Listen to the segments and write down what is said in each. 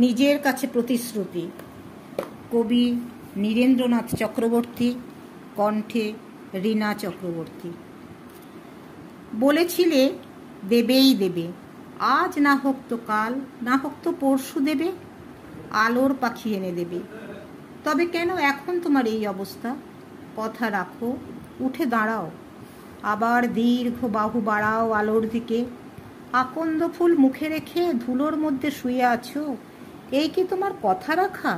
নিজের কাছে প্রতিশ্রুতি। কবি নীরেন্দ্রনাথ চক্রবর্তী, কণ্ঠে রীনা চক্রবর্তী। বলেছিলে দেবেই দেবে, আজ না হোক তো কাল, না হোক তো পরশু দেবে, আলোর পাখি এনে দেবে। তবে কেন এখন তোমার এই অবস্থা? কথা রাখো, উঠে দাঁড়াও, আবার দীর্ঘ বাহু বাড়াও আলোর দিকে। আকন্দ ফুল মুখে রেখে ধুলোর মধ্যে শুয়ে আছো, এই কি তোমার কথা রাখা?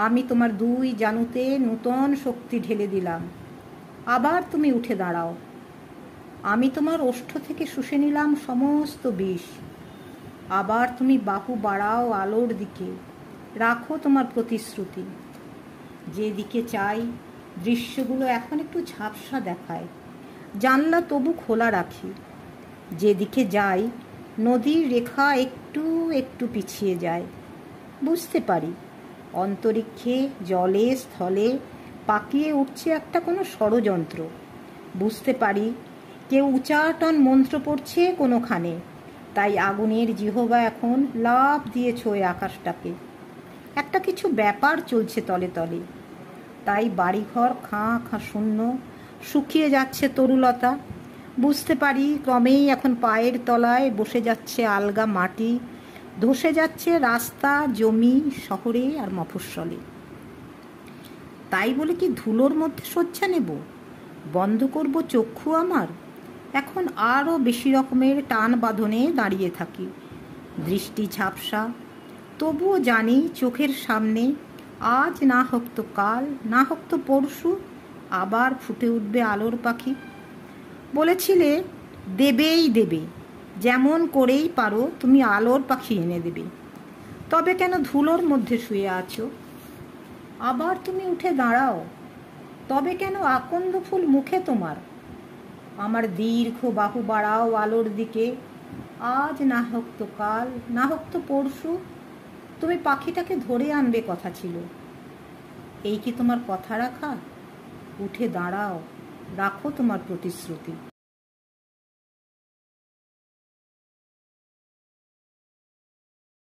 আমি তোমার দুই জানুতে নূতন শক্তি ঢেলে দিলাম, আবার তুমি উঠে দাঁড়াও। আমি তোমার ওষ্ঠ থেকে শুষে নিলাম সমস্ত বিষ, আবার তুমি বাহু বাড়াও আলোর দিকে। রাখো তোমার প্রতিশ্রুতি। যেদিকে চাই দৃশ্যগুলো এখন একটু ঝাপসা দেখায়, জানলা তবু খোলা রাখি। যেদিকে যাই নদীর রেখা একটু একটু পিছিয়ে যায়। বুঝতে পারি অন্তরিক্ষে জলে স্থলে পাকিয়ে উঠছে একটা কোনো ষড়যন্ত্র। বুঝতে পারি কেউ উচাটন মন্ত্র পড়ছে কোনোখানে, তাই আগুনের জিহবা এখন লাফ দিয়ে ছোঁয় আকাশটাকে। একটা কিছু ব্যাপার চলছে তলে তলে, তাই বাড়িঘর খাঁ খাঁ শূন্য, শুকিয়ে যাচ্ছে তরুলতা। বুঝতে পারি ক্রমেই এখন পায়ের তলায় বসে যাচ্ছে আলগা মাটি, ধসে যাচ্ছে রাস্তা, জমি, শহরে আর মফস্বলে। তাই বলে কি ধুলোর মধ্যে শয্যা নেব? বন্ধ করব চক্ষু আমার? এখন আরও বেশি রকমের টান বাঁধনে দাঁড়িয়ে থাকি। দৃষ্টি ঝাপসা, তবুও জানি চোখের সামনে আজ না হোক তো কাল, না হোক তো পরশু আবার ফুটে উঠবে আলোর পাখি। বলেছিলে দেবেই দেবে, যেমন করেই পারো তুমি আলোর পাখি এনে দেবে। তবে কেন ধুলোর মধ্যে শুয়ে আছো? আবার তুমি উঠে দাঁড়াও। তবে কেন আকন্দ ফুল মুখে তোমার? আমার দীর্ঘ বাহু বাড়াও আলোর দিকে। আজ না হোক তো কাল, না হোক তো পরশু তুমি পাখিটাকে ধরে আনবে কথা ছিল। এই কি তোমার কথা রাখা? উঠে দাঁড়াও, রাখো তোমার প্রতিশ্রুতি।